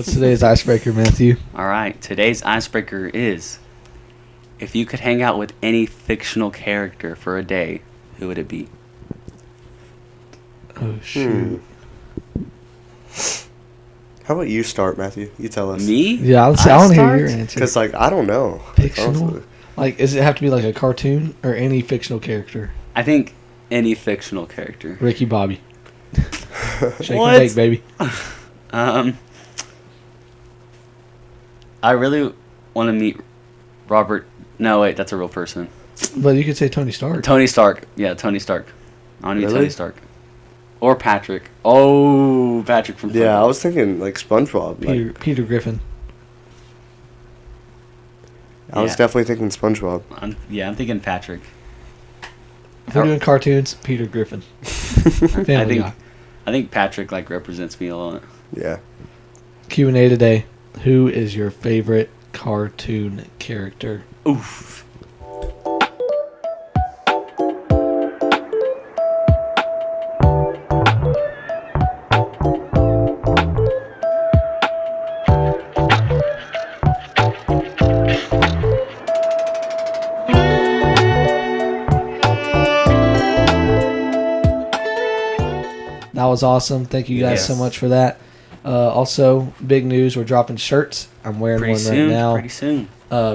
What's today's icebreaker, Matthew? All right, today's icebreaker is: if you could hang out with any fictional character for a day, who would it be? Oh, shoot. How about you start, Matthew? You tell us. Me? Yeah, I want to hear your answer. Because, like, I don't know. Fictional? honestly. Like, does it have to be like a cartoon or any fictional character? I think any fictional character. Ricky Bobby. Shake What? and bake, baby. I really want to meet Robert. No, wait, that's a real person. But you could say Tony Stark. Tony Stark. Yeah, Tony Stark. I want to meet Really? Tony Stark. Or Patrick. Oh, Patrick from Yeah, I SpongeBob. was thinking, like, SpongeBob. Peter Griffin. I was Yeah. definitely thinking SpongeBob. I'm thinking Patrick. If we're doing cartoons, Peter Griffin. Family Guy. I think Patrick like represents me a lot. Yeah. Q&A today. Who is your favorite cartoon character? Oof. That was awesome. Thank you guys Yes. so much for that. Also, big news. We're dropping shirts. I'm wearing Pretty one soon. right now. Pretty soon.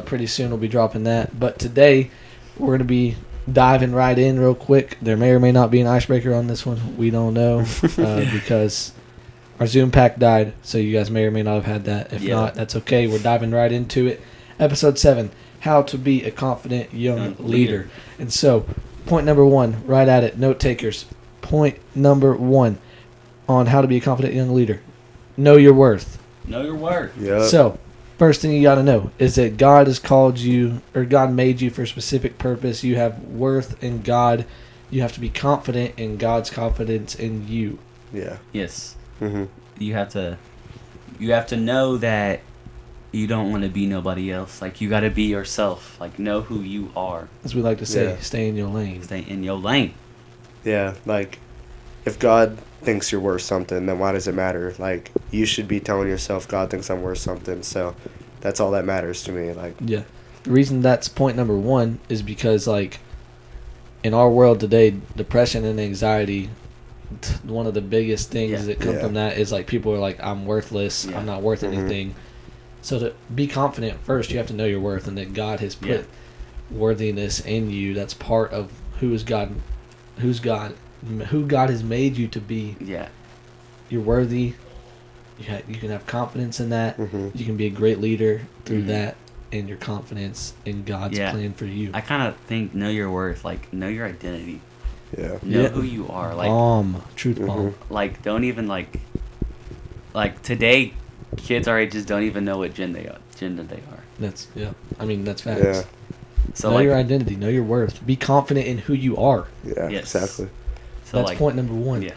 Pretty soon we'll be dropping that. But today, we're going to be diving right in real quick. There may or may not be an icebreaker on this one. We don't know because our Zoom pack died. So you guys may or may not have had that. If Yeah. not, that's okay. We're diving right into it. Episode 7, How to Be a Confident Young Leader. And so, point number 1, right at it, note takers. Point number 1 on how to be a confident young leader. Know your worth. Know your worth. Yeah. So, first thing you got to know is that God has called you, or God made you for a specific purpose. You have worth in God. You have to be confident in God's confidence in you. Yeah. Yes. hmm You have to know that you don't want to be nobody else. Like, you got to be yourself. Like, know who you are. As we like to say, Yeah. stay in your lane. Stay in your lane. Yeah, like, if God thinks you're worth something, then why does it matter? Like, you should be telling yourself, God thinks I'm worth something, so that's all that matters to me. Like, Yeah. The reason that's point number 1 is because, like, in our world today, depression and anxiety, one of the biggest things Yeah. that come Yeah. from that is, like, people are like, I'm worthless. Yeah. I'm not worth Mhm. anything. So to be confident, first, you have to know your worth and that God has put Yeah. worthiness in you. That's part of who God has made you to be. Yeah. You're worthy. You can have confidence in that. hmm You can be a great leader through Mhm. that and your confidence in God's Yeah. plan for you. I kind of think know your worth. Like, know your identity. yeah. Know Yeah. who you are. Like, Truth Mhm. bomb. like don't even like today, kids our ages don't even know what gender they are. That's I mean that's facts. Yeah. So know like, your identity. Know your worth. Be confident in who you are. Yeah, Yes. exactly. so That's like, point number 1. Yeah.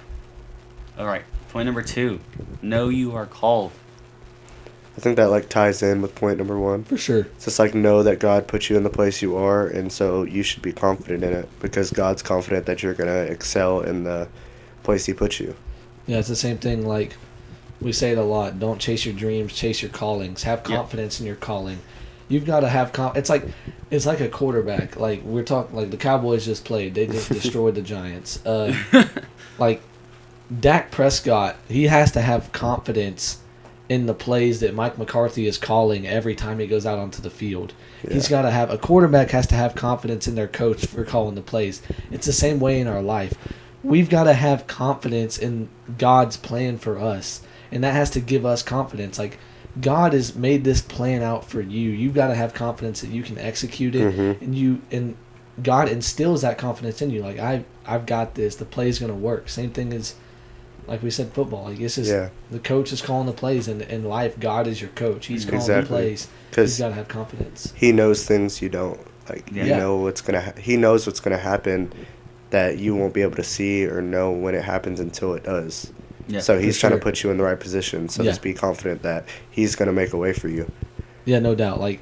All right. Point number 2. Know you are called. I think that, like, ties in with point number 1. For sure. It's just, like, know that God put you in the place you are, and so you should be confident in it, because God's confident that you're going to excel in the place he put you. Yeah, it's the same thing. Like we say it a lot. Don't chase your dreams. Chase your callings. Have Yep. confidence in your calling. You've got to have It's like a quarterback. Like we're talking. Like the Cowboys just played. They just destroyed the Giants. Like Dak Prescott, he has to have confidence in the plays that Mike McCarthy is calling every time he goes out onto the field. He's got to have a quarterback has to have confidence in their coach for calling the plays. It's the same way in our life. We've got to have confidence in God's plan for us, and that has to give us confidence. Like God has made this plan out for you. You've got to have confidence that you can execute it, Mhm. and God instills that confidence in you. Like I've got this. The play's gonna work. Same thing as like we said, football. Like this is Yeah. the coach is calling the plays, and in life, God is your coach. He's calling Exactly. the plays. You've Because got to have confidence. he knows things you don't. Like, Yeah. you know what's going to... he knows what's going to happen that you won't be able to see or know when it happens until it does. Yeah. So he's trying sure. to put you in the right position. So Yeah. just be confident that he's going to make a way for you. Yeah, no doubt. Like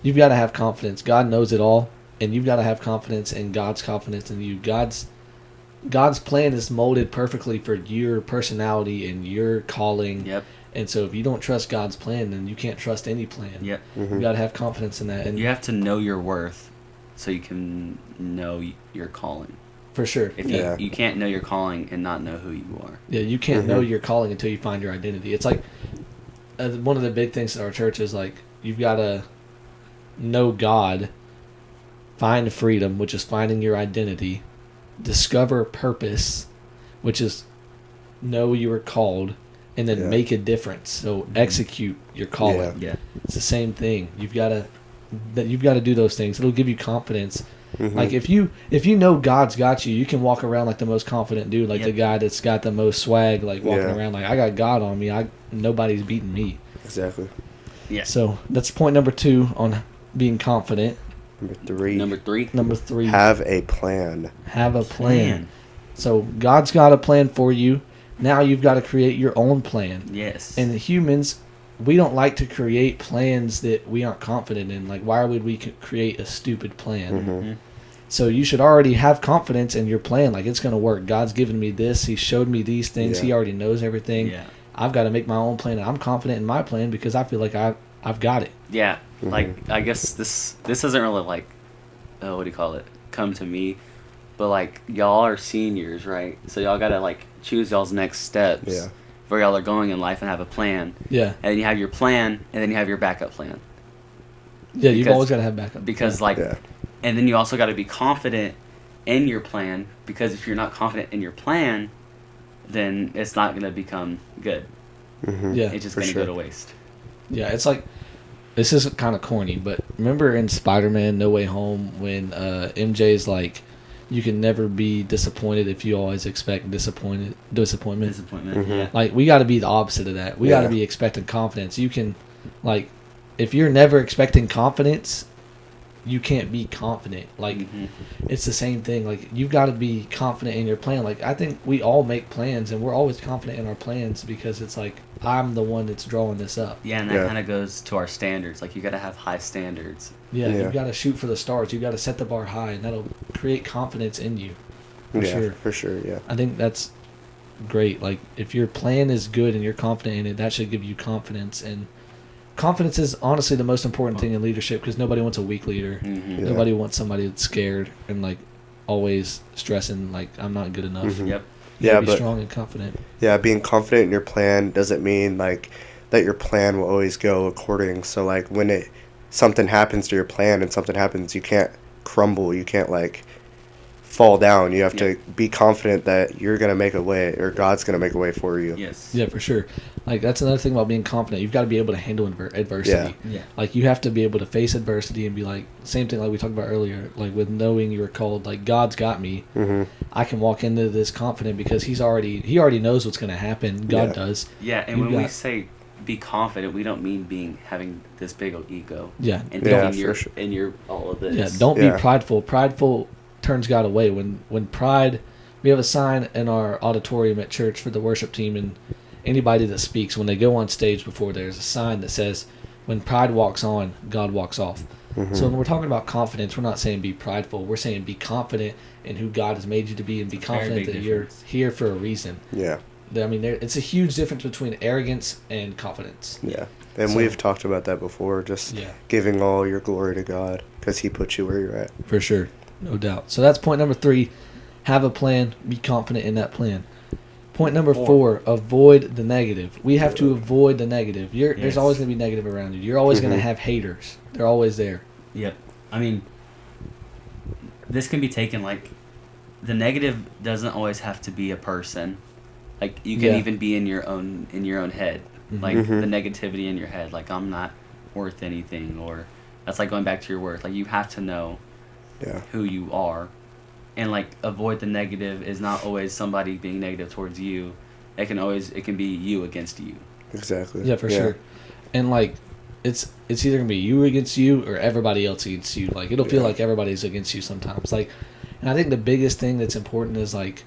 you've got to have confidence. God knows it all, and you've got to have confidence in God's confidence in you. God's plan is molded perfectly for your personality and your calling. Yep. And so if you don't trust God's plan, then you can't trust any plan. Yep. You got to have confidence in that. And You have to know your worth so you can know your calling. for sure. If you can't know your calling and not know who you are. Yeah, you can't know your calling until you find your identity. It's like one of the big things in our church is like you've got to know God, find freedom, which is finding your identity, discover purpose, which is know you were called, and then make a difference. So execute your calling. Yeah. It's the same thing. You've got to do those things. It'll give you confidence. Like if you know God's got you, you can walk around like the most confident dude, like the guy that's got the most swag, like walking around like I got God on me. Nobody's beating me. Exactly. Yeah. So that's point number 2 on being confident. Number three. Number 3. Have a plan. Have a plan. So God's got a plan for you. Now you've got to create your own plan. Yes. And humans, we don't like to create plans that we aren't confident in. Like, why would we create a stupid plan? So you should already have confidence in your plan. Like, it's going to work. God's given me this. He showed me these things. He already knows everything. Yeah. I've got to make my own plan. And I'm confident in my plan because I feel like I've got it. Yeah. Like, I guess this doesn't really, like, what do you call it? Come to me. But, like, y'all are seniors, right? So y'all got to, like, choose y'all's next steps. Yeah. Where y'all are going in life and have a plan. Yeah. And then you have your plan, and then you have your backup plan. Yeah, you've always got to have backup. Because, and then you also got to be confident in your plan, because if you're not confident in your plan, then it's not going to become good. Yeah, It's just going to go to waste. Yeah, it's like, this is kind of corny, but remember in Spider-Man No Way Home when MJ's like, you can never be disappointed if you always expect disappointment. Yeah. Like, we got to be the opposite of that. We got to be expecting confidence. You can, like, if you're never expecting confidence, you can't be confident. Like, it's the same thing. Like, you've got to be confident in your plan. Like, I think we all make plans, and we're always confident in our plans because it's like, I'm the one that's drawing this up. Yeah, and that kind of goes to our standards. Like, you got to have high standards. Yeah, you've got to shoot for the stars. You've got to set the bar high, and that'll create confidence in you. For sure, yeah. I think that's great. Like, if your plan is good and you're confident in it, that should give you confidence. And confidence is honestly the most important thing in leadership because nobody wants a weak leader. Nobody wants somebody that's scared and, like, always stressing, like, I'm not good enough. Yep. You gotta be strong and confident. Yeah, being confident in your plan doesn't mean, like, that your plan will always go according. So, like, when something happens to your plan and something happens, you can't crumble. You can't, like, fall down. You have to be confident that you're going to make a way, or God's going to make a way for you. Yes. Yeah, for sure. Like, that's another thing about being confident. You've got to be able to handle adversity. Yeah. Like, you have to be able to face adversity and be like, same thing like we talked about earlier, like with knowing you were called, like, God's got me. I can walk into this confident because he already knows what's going to happen. God does. Yeah, and when we say be confident, we don't mean having this big old ego. Yeah. And in your all of this. Yeah, don't be prideful. Prideful turns God away. When pride, we have a sign in our auditorium at church for the worship team, and anybody that speaks, when they go on stage before, there's a sign that says, when pride walks on, God walks off. So when we're talking about confidence, we're not saying be prideful. We're saying be confident in who God has made you to be and be confident that you're here for a reason. Yeah. I mean, it's a huge difference between arrogance and confidence. Yeah. And we've talked about that before, just giving all your glory to God because he put you where you're at. For sure. No doubt. So that's point number 3. Have a plan. Be confident in that plan. Point number 4, avoid the negative. We have to avoid the negative. There's always going to be negative around you. You're always going to have haters. They're always there. Yep. I mean, this can be taken like, the negative doesn't always have to be a person. Like, you can even be in your own head. Like, the negativity in your head. Like, I'm not worth anything. Or that's like going back to your worth. Like, you have to know who you are. And, like, avoid the negative is not always somebody being negative towards you. It can be you against you. Exactly. Yeah, for sure. And, like, it's either going to be you against you or everybody else against you. Like, it'll feel like everybody's against you sometimes. Like, and I think the biggest thing that's important is, like,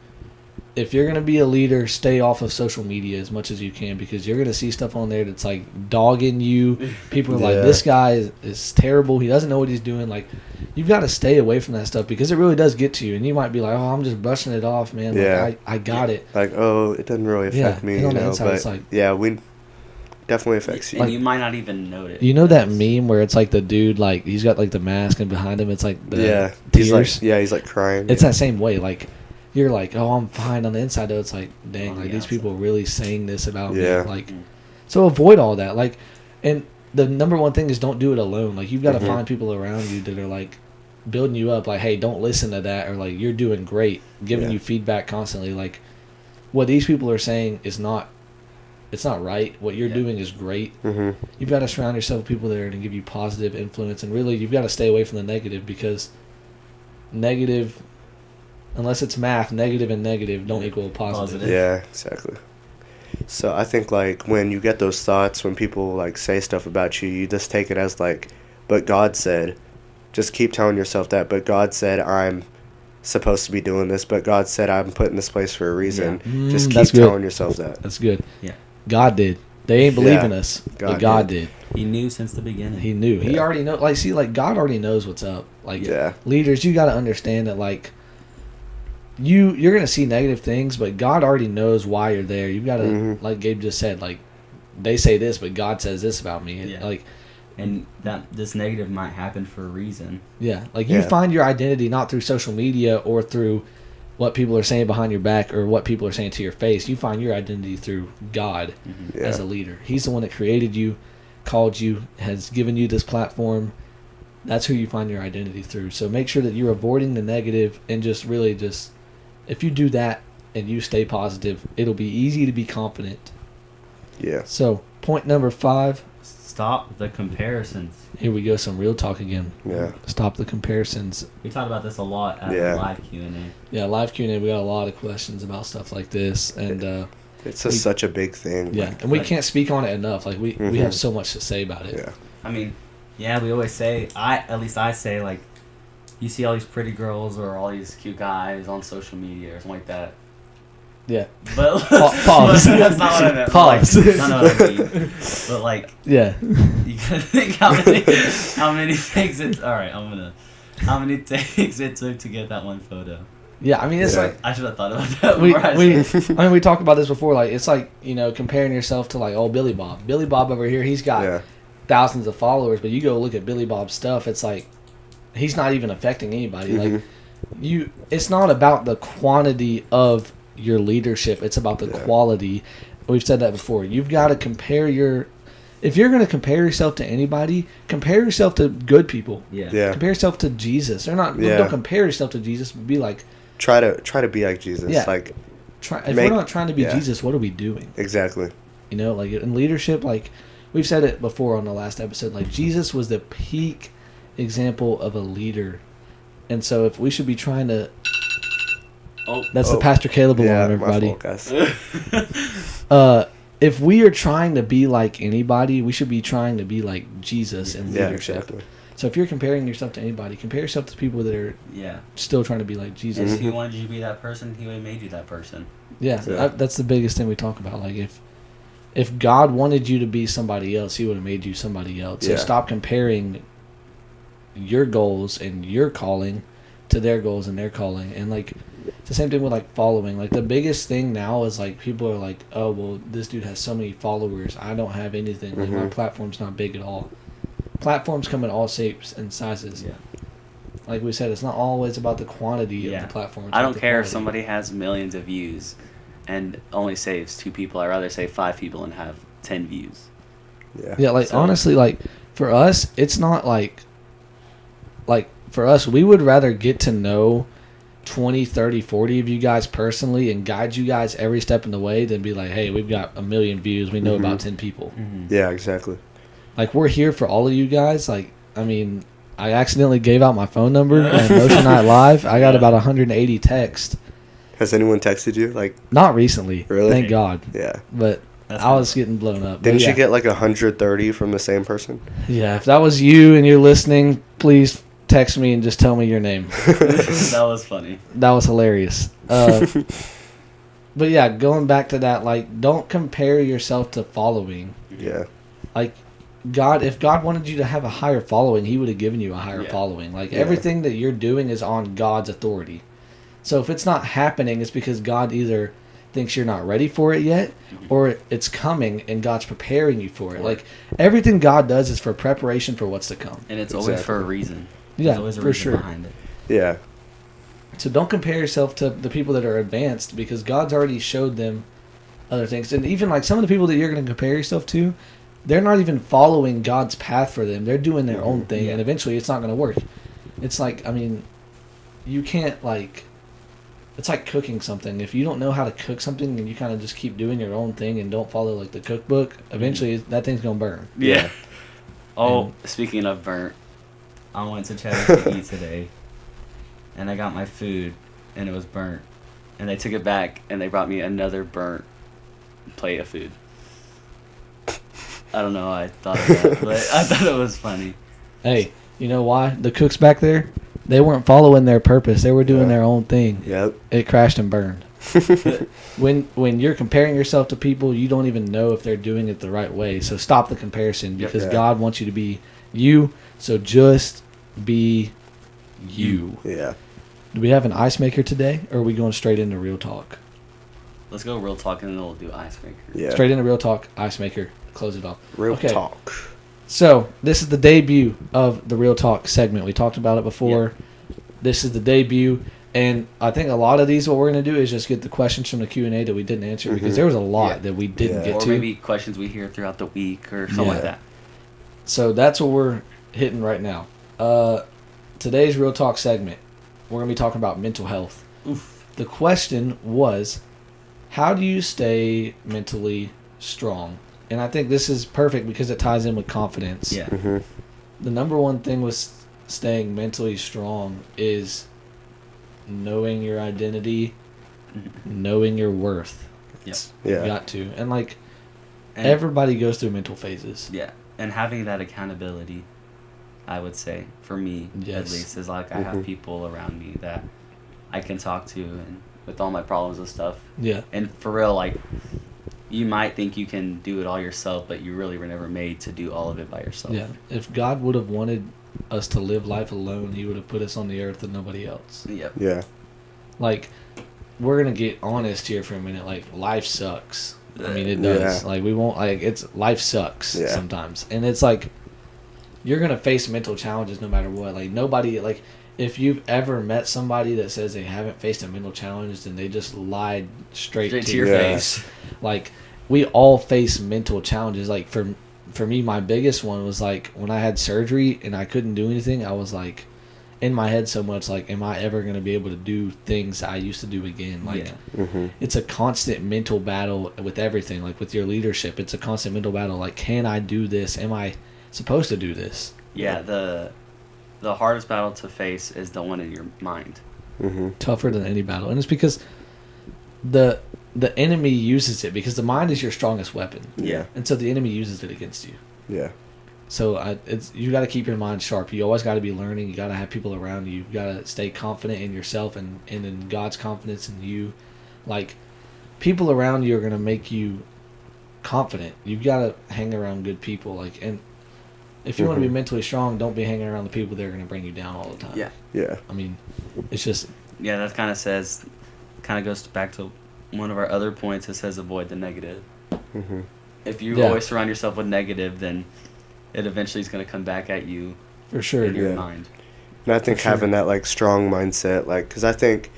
if you're going to be a leader, stay off of social media as much as you can, because you're going to see stuff on there that's, like, dogging you. People are like, this guy is terrible. He doesn't know what he's doing. Like, you've got to stay away from that stuff because it really does get to you. And you might be like, oh, I'm just brushing it off, man. Like, I got it. Like, oh, it doesn't really affect me. And on the you know, inside, but it's like, definitely affects you. And you might not even notice. You know that meme where it's like the dude, like he's got like the mask and behind him it's like the Yeah, tears. he's like crying. It's that same way. Like you're like, oh, I'm fine on the inside. Though it's like, dang, On like the these outside. people really saying this about Yeah. me. Like, so avoid all that. Like, and the number one thing is don't do it alone. Like you've got to Mhm. find people around you that are like building you up. Like, hey, don't listen to that, or like you're doing great, giving Yeah. you feedback constantly. Like, what these people are saying is not. It's not right. What you're Yeah. doing is great. Mm-hmm. You've got to surround yourself with people that are going to give you positive influence, and really, you've got to stay away from the negative because negative, unless it's math, negative and negative don't equal positive. Positive. Yeah, exactly. So I think like when you get those thoughts, when people like say stuff about you, you just take it as like, but God said. Just keep telling yourself that. But God said I'm supposed to be doing this. But God said I'm put in this place for a reason. Just keep That's good. telling yourself that. That's good. Yeah. God did. They ain't believing Yeah. us, God but God did. He knew since the beginning. He knew. He Yeah. already know. Like, see, like God already knows what's up. Like, Yeah. leaders, you got to understand that. Like, you're gonna see negative things, but God already knows why you're there. You've got to, Mhm. like Gabe just said, like they say this, but God says this about me. Yeah. Like, And that this negative might happen for a reason. yeah, like you Yeah. find your identity not through social media or through what people are saying behind your back or what people are saying to your face. You find your identity through God Yeah. as a leader. He's the one that created you, called you, has given you this platform. That's who you find your identity through. So make sure that you're avoiding the negative and just really just, if you do that and you stay positive, it'll be easy to be confident. Yeah. So point number 5, Stop the comparisons. here we go, some real talk again. Yeah. Stop the comparisons. We talked about this a lot at Yeah. the live Q&A. Yeah, live Q&A, we got a lot of questions about stuff like this, and It's just such a big thing. yeah, Like, and we like- can't speak on it enough. Like we Mhm. have so much to say about it. yeah. I mean, yeah, we always say, at least I say, like, you see all these pretty girls or all these cute guys on social media or something like that. Yeah. But Pause. that's not what I meant. Pause. Like, that's not what I mean. But like, Yeah. you gotta think how many takes it. All right, how many takes it took to get that one photo. Yeah, I mean it's Yeah. like I should have thought about that. we before I we said- I mean we talked about this before. Like it's like, you know, comparing yourself to like Billy Bob. Billy Bob over here, he's got Yeah. thousands of followers, but you go look at Billy Bob's stuff, it's like he's not even affecting anybody. Mhm. Like it's not about the quantity of your leadership, it's about the Yeah. quality. We've said that before. You've got to compare if you're going to compare yourself to anybody, compare yourself to good people. yeah. Yeah. Compare yourself to Jesus. Or not Yeah. don't compare yourself to Jesus, but be like Try to be like Jesus. Yeah. Like if Make- we're not trying to be yeah. Jesus, what are we doing? exactly. You know, like in leadership, like we've said it before on the last episode, like Jesus was the peak example of a leader. And so if we should be trying to Oh, that's Oh. the Pastor Caleb alarm, Yeah. everybody. My fault, guys. If we are trying to be like anybody, we should be trying to be like Jesus in Yeah. leadership. Exactly. So if you're comparing yourself to anybody, compare yourself to people that are yeah. still trying to be like Jesus. If he wanted you to be that person, he would have made you that person. Yeah, Yeah. that's the biggest thing we talk about. Like if God wanted you to be somebody else, He would have made you somebody else. So Yeah. stop comparing your goals and your calling to their goals and their calling. And like it's the same thing with like following. Like the biggest thing now is like people are like, oh well, this dude has so many followers. I don't have anything. Like my Mhm. platform's not big at all. Platforms come in all shapes and sizes. Yeah. Like we said, it's not always about the quantity Yeah. of the platform. it's I about don't the care if quality. somebody has millions of views and only saves 2 people. I'd rather save 5 people and have 10 views. Yeah. Yeah, like So- honestly, like for us, it's not like for us, we would rather get to know 20, 30, 40 of you guys personally and guide you guys every step in the way than be like, hey, we've got 1 million views, we know Mhm. about 10 people. Yeah. Exactly. Like we're here for all of you guys. Like, I mean, I accidentally gave out my phone number on Motion Night Live. I got Yeah. about 180 texts. Has anyone texted you? Like, Not recently, Really? thank God, yeah. but That's I was getting blown up. But Didn't yeah. you get like 130 from the same person? Yeah, if that was you and you're listening, please text me and just tell me your name. that was funny. That was hilarious. But yeah, going back to that, like, don't compare yourself to following. Yeah. Like, if God wanted you to have a higher following, He would have given you a higher Yeah. following. Like, Yeah. everything that you're doing is on God's authority. So if it's not happening, it's because God either thinks you're not ready for it yet, or it's coming and God's preparing you for it. Like everything God does is for preparation for what's to come. And it's always for a reason. Yeah, There's always a for reason sure. behind it. Yeah. So don't compare yourself to the people that are advanced, because God's already showed them other things. And even like some of the people that you're going to compare yourself to, they're not even following God's path for them. They're doing their own thing, and eventually it's not going to work. It's like, I mean, you can't like, it's like cooking something. If you don't know how to cook something and you kind of just keep doing your own thing and don't follow like the cookbook, eventually that thing's going to burn. Yeah. Oh, And- speaking of burnt, I went to Cheddar to eat today, and I got my food, and it was burnt. And they took it back, and they brought me another burnt plate of food. I don't know why I thought of that, but I thought it was funny. Hey, you know why? The cooks back there, they weren't following their purpose. They were doing their own thing. Yep. It crashed and burned. When you're comparing yourself to people, you don't even know if they're doing it the right way. So stop the comparison, because Yeah. God wants you to be you. So just be you. Yeah. Do we have an ice maker today, or are we going straight into real talk? Let's go real talk, and then we'll do icebreaker. Yeah. Straight into real talk, ice maker. Close it off. Real Okay. talk. So this is the debut of the real talk segment. We talked about it before. This is the debut, and I think a lot of these, what we're going to do is just get the questions from the Q&A that we didn't answer, because there was a lot Yeah. that we didn't Yeah. get Or to. maybe questions we hear throughout the week or something like Yeah. that. So that's what we're hitting right now. Today's real talk segment, we're going to be talking about mental health. Oof. The question was, how do you stay mentally strong? And I think this is perfect because it ties in with confidence. Yeah. Mm-hmm. The number one thing with staying mentally strong is knowing your identity, knowing your worth. Yep. You Yeah. got to. And like, And, everybody goes through mental phases. yeah. And having that accountability, I would say, for me at Yes. least, is like I have people around me that I can talk to, and with all my problems and stuff. Yeah. And for real, like, you might think you can do it all yourself, but you really were never made to do all of it by yourself. Yeah. If God would have wanted us to live life alone, he would have put us on the earth with nobody else. Yep. Yeah. Like, we're going to get honest here for a minute. Like, life sucks. I mean, it does. Yeah. Like, we won't, like, it's, life sucks Yeah. sometimes. And it's like, you're going to face mental challenges no matter what. Like, nobody, like, if you've ever met somebody that says they haven't faced a mental challenge, then they just lied straight to your Yeah. face. Like, we all face mental challenges. Like, for me, my biggest one was like when I had surgery and I couldn't do anything. I was like in my head so much, like, am I ever going to be able to do things I used to do again? Like, Yeah. Mm-hmm. it's a constant mental battle with everything. Like with your leadership, it's a constant mental battle. Like, can I do this? Am I supposed to do this? Yeah, the hardest battle to face is the one in your mind. Mm-hmm. Tougher than any battle, and it's because the enemy uses it, because the mind is your strongest weapon, Yeah. and so the enemy uses it against you. Yeah. So it's, you got to keep your mind sharp. You always got to be learning. You got to have people around you. You got to stay confident in yourself and in God's confidence in you. Like, people around you are going to make you confident. You've got to hang around good people. Like, and if you want to be mentally strong, don't be hanging around the people that are going to bring you down all the time. Yeah. Yeah. I mean, it's just, Yeah, that kind of goes back to one of our other points. It says avoid the negative. Mm-hmm. If you Yeah. always surround yourself with negative, then it eventually is going to come back at you for sure. in your Yeah. mind. And I think For sure. having that like strong mindset, like, because I think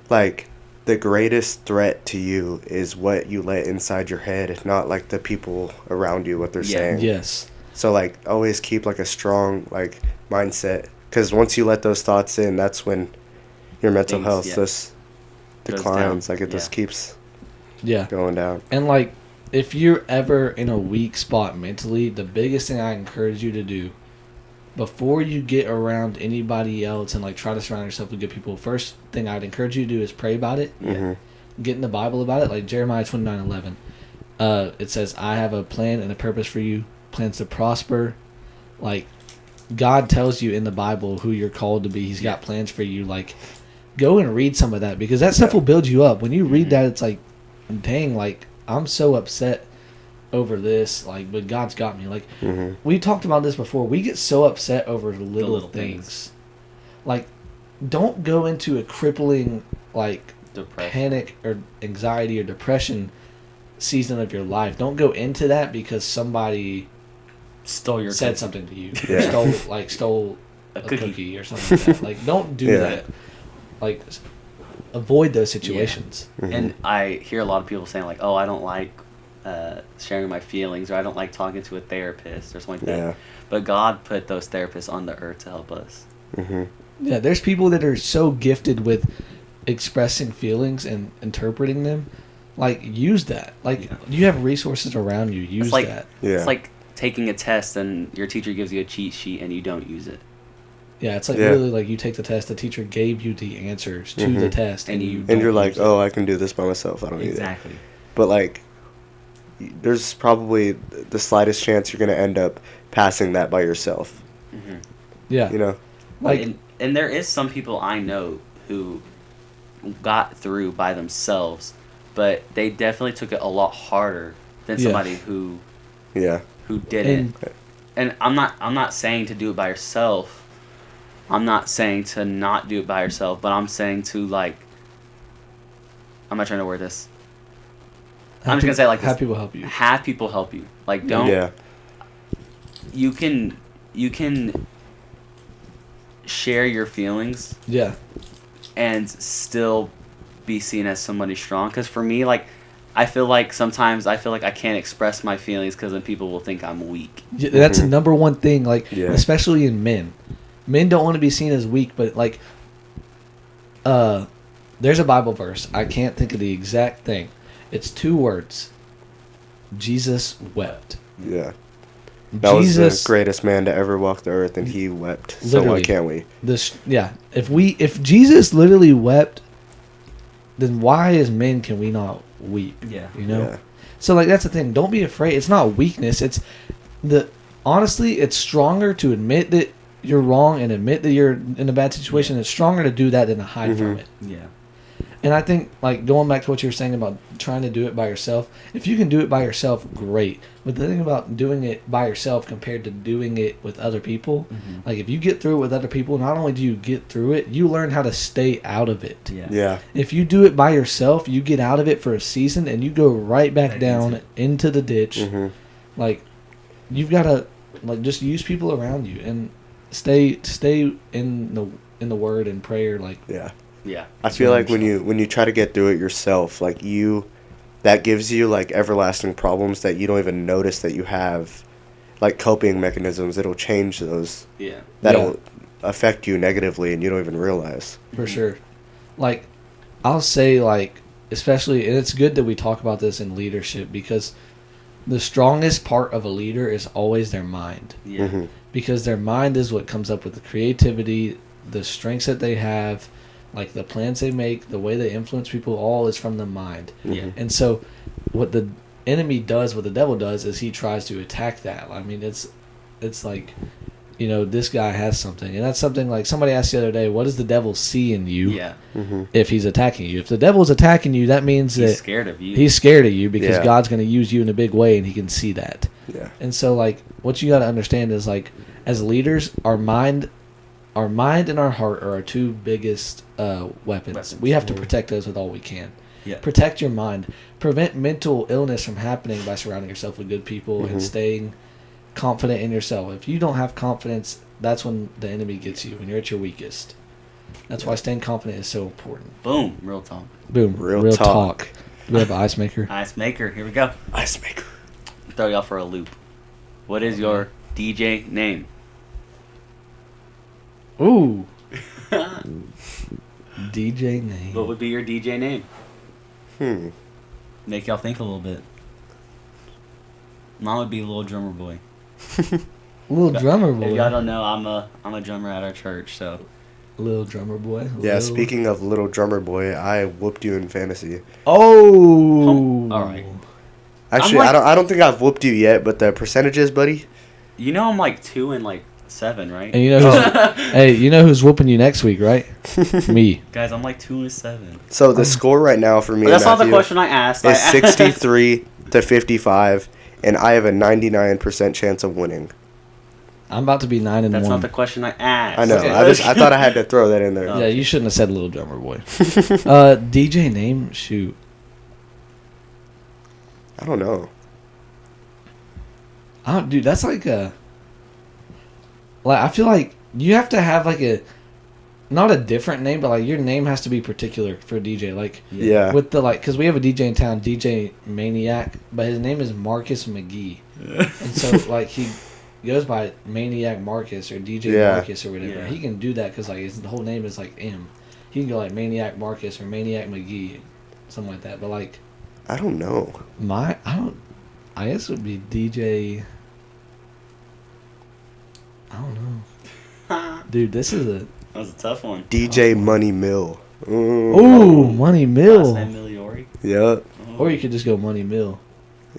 like the greatest threat to you is what you let inside your head, not like the people around you, what they're Yeah. saying. Yes. So like always keep like a strong like mindset, because once you let those thoughts in, that's when your mental Things, health yeah. just Goes declines. down. Like it just Yeah. keeps Yeah. going down. And like, if you're ever in a weak spot mentally, the biggest thing I encourage you to do before you get around anybody else and like try to surround yourself with good people, first thing I'd encourage you to do is pray about it. Mm-hmm. Get in the Bible about it. Like Jeremiah 29:11. It says, I have a plan and a purpose for you, plans to prosper. Like, God tells you in the Bible who you're called to be. He's got plans for you. Like, go and read some of that, because that stuff will build you up. When you read that, it's like, dang, like, I'm so upset over this, like, but God's got me. Like, Mm-hmm. we talked about this before. We get so upset over little little things. Like, don't go into a crippling, like, Depression. panic or anxiety or depression season of your life, don't go into that because somebody Stole your said cookie. something to you. Yeah. Stole A a cookie. cookie or something like that. Like, don't do Yeah. that. Like, avoid those situations. Mhm. And I hear a lot of people saying like, "Oh, I don't like sharing my feelings, or I don't like talking to a therapist, or something like that." Yeah. But God put those therapists on the earth to help us. Mhm. Yeah, there's people that are so gifted with expressing feelings and interpreting them. Like, use that. Like, Yeah. you have resources around you. Use It's like that. Yeah. it's like taking a test and your teacher gives you a cheat sheet and you don't use it. Yeah, it's like Yeah. really like you take the test, the teacher gave you the answers to the Mhm. test, And and you you don't And you're don't like, use it. oh, I can do this by myself. I don't need it. Exactly. But like, there's probably the slightest chance you're gonna end up passing that by yourself. Mm-hmm. Yeah. You know? Like, and there is some people I know who got through by themselves, but they definitely took it a lot harder than Yeah. somebody who Yeah. didn't. And I'm not saying to do it by yourself. I'm not saying to not do it by yourself, but I'm saying to like. I'm not trying to word this. I'm just gonna say it like this. have people help you. Have people help you. Like don't. Yeah. You can share your feelings Yeah. and still be seen as somebody strong. Because for me, like, I feel like sometimes I can't express my feelings because then people will think I'm weak. Yeah, that's the Mhm. number one thing, like, Yeah. especially in men. Men don't want to be seen as weak, but like, there's a Bible verse. I can't think of the exact thing. It's 2 words. Jesus wept. Yeah. That Jesus, was the greatest man to ever walk the earth, and he wept. So why Literally. can't we? yeah. If Jesus literally wept, then why as men can we not weep? Yeah. You know. Yeah. So like that's the thing. Don't be afraid. It's not weakness. It's honestly, it's stronger to admit that you're wrong and admit that you're in a bad situation. It's stronger to do that than to hide from Mhm. it. Yeah. And I think like going back to what you were saying about trying to do it by yourself. If you can do it by yourself, great. But the thing about doing it by yourself compared to doing it with other people, Mhm. like if you get through it with other people, not only do you get through it, you learn how to stay out of it. Yeah. Yeah. If you do it by yourself, you get out of it for a season and you go right back Back down into into the ditch. Mhm. Like you've got to like just use people around you and stay in the word and prayer. Like Yeah. Yeah. I feel like when yourself. you try to get through it yourself, like that gives you like everlasting problems that you don't even notice that you have, like coping mechanisms. It'll change those. Yeah. That'll affect you negatively, and you don't even realize. for sure. Like I'll say like especially, and it's good that we talk about this in leadership because the strongest part of a leader is always their mind. Yeah. Mhm. Because their mind is what comes up with the creativity, the strengths that they have, like the plans they make, the way they influence people, all is from the mind. Yeah. And so what the enemy does, what the devil does, is he tries to attack that. I mean, it's like, you know, this guy has something. And that's something like somebody asked the other day, what does the devil see in you Yeah. Mhm. if he's attacking you? If the devil's attacking you, that means He's that scared of you. he's scared of you because Yeah. God's going to use you in a big way and he can see that. Yeah. And so, like, what you got to understand is, like, as leaders, our mind and our heart are our 2 biggest weapons. We have to protect those with all we can. Yeah. Protect your mind. Prevent mental illness from happening by surrounding yourself with good people Mhm. and staying confident in yourself. If you don't have confidence, that's when the enemy gets you, when you're at your weakest. That's why staying confident is so important. Boom. Real talk. Boom. Real talk. Do we have an ice maker? Ice maker. Here we go. Ice maker. Throw y'all for a loop. What is your DJ name? Ooh. DJ name. What would be your DJ name? Make y'all think a little bit. Mine would be Little Drummer Boy. Little drummer boy. If y'all don't know, I'm a drummer at our church, so Little drummer boy. Yeah. Lil- Speaking of little drummer boy, I whooped you in fantasy. Oh. All right. Actually, like- I don't think I've whooped you yet, but the percentages, buddy. you know I'm like 2 and like 7, right? And you know who's, hey, you know who's whooping you next week, right? Me. Guys, I'm like 2 and 7. So the score right now for me, But that's not the Matthew, question I asked. is I asked- 63 to 55, and I have a 99% chance of winning. I'm about to be 9-1. That's not the question I asked. I know. Okay. I thought I had to throw that in there. Yeah, you shouldn't have said Little Drummer Boy. DJ name? Shoot. I don't know. Dude, that's like I feel like you have to have like not a different name, but like your name has to be particular for a DJ. Like Yeah. with the because we have a DJ in town, DJ Maniac, but his name is Marcus McGee, and so like he goes by Maniac Marcus or DJ Yeah. Marcus or whatever. Yeah. He can do that because like his whole name is like M. He can go like Maniac Marcus or Maniac McGee, something like that. But like I don't know. I guess it would be DJ. I don't know, dude. This is a That was a tough one. DJ Money Mill. ooh Money Last Mill, name Miliori. Yep. or you could just go Money Mill.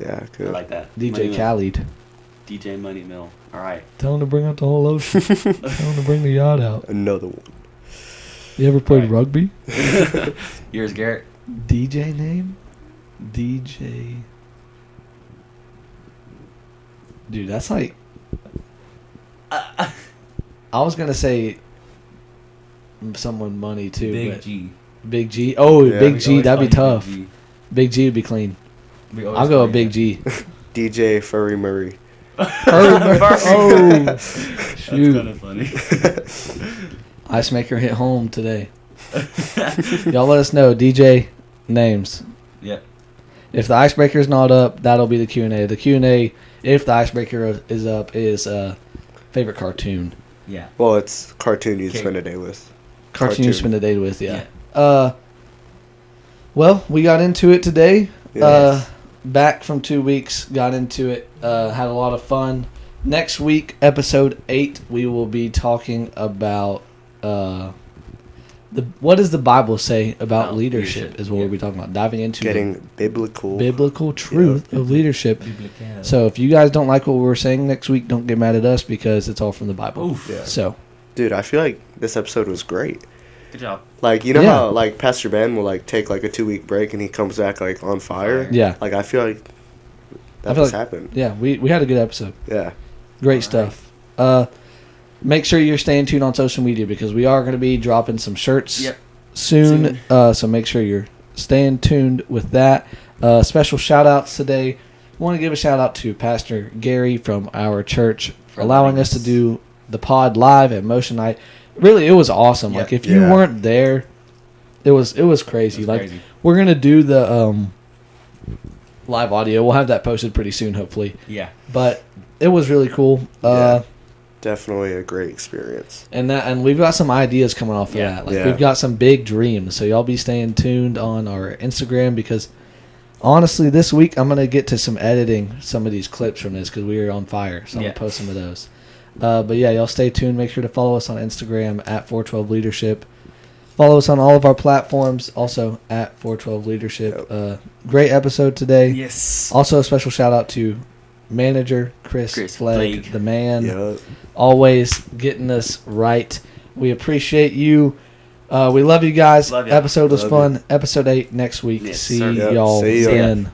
Yeah, I good. like that. DJ Money Mill. Khaled. DJ Money Mill. All right. Tell him to bring out the whole ocean. Tell him to bring the yacht out. Another one. You ever played Right. rugby? Yours, Garrett. DJ name? DJ. Dude, that's like. I was gonna say someone money too, Big but G. Big G. Oh, Yeah. Big We G, always that'd be call you tough. Big G. Big G would be clean. We always I'll go call with you Big G. DJ Furry Murray. Oh, shoot. That's kind of funny. Ice Maker hit home today. Y'all let us know DJ names. Yep. If the icebreaker's not up, that'll be the Q&A. The Q&A, if the icebreaker is up, is favorite cartoon. Yeah. Well, it's cartoon you'd Okay. spend a day with. Cartoon you spend a day with, yeah. Yeah. Well, we got into it today. Yes. Back from 2 weeks, got into it, had a lot of fun. Next week, episode 8, we will be talking about what does the Bible say about About leadership, leadership, is what yeah. we'll be talking about. Diving into Getting biblical. the biblical truth of leadership. So, So if you guys don't like what we're saying next week, don't get mad at us because it's all from the Bible. oof. Yeah. So, Dude, I feel like this episode was great. Good job. Like, you know Yeah. how, like, Pastor Ben will, like, take, like, a 2-week break and he comes back, like, on fire? yeah. Like, I feel like that I feel just like- happened. Yeah, we had a good episode. Yeah. Great All right. stuff. Make sure you're staying tuned on social media because we are going to be dropping some shirts Yep. soon. So make sure you're staying tuned with that. Special shout outs today. Want to give a shout out to Pastor Gary from our church for For allowing letting us to us- do the pod live at Motion Night. Really, it was awesome. Yep. Like if you Yeah. weren't there, it was crazy. That's Like crazy. we're gonna do the live audio. We'll have that posted pretty soon, hopefully. Yeah. But it was really cool. Yeah. Definitely a great experience. And we've got some ideas coming off of Yeah. that. Like Yeah. we've got some big dreams. So y'all be staying tuned on our Instagram because honestly, this week I'm gonna get to some editing some of these clips from this because we were on fire. So I'm Yeah. gonna post some of those. But yeah, y'all stay tuned. Make sure to follow us on Instagram at 412 Leadership. Follow us on all of our platforms, also at 412 Leadership. Great episode today. Yes. Also, a special shout out to manager Chris Chris Flegg, Flegg. the man, Yeah. always getting us right. We appreciate you. We love you guys. Love ya. Episode was Love fun. Episode 8 next week. Yes, See sir. Yep, y'all see ya. then.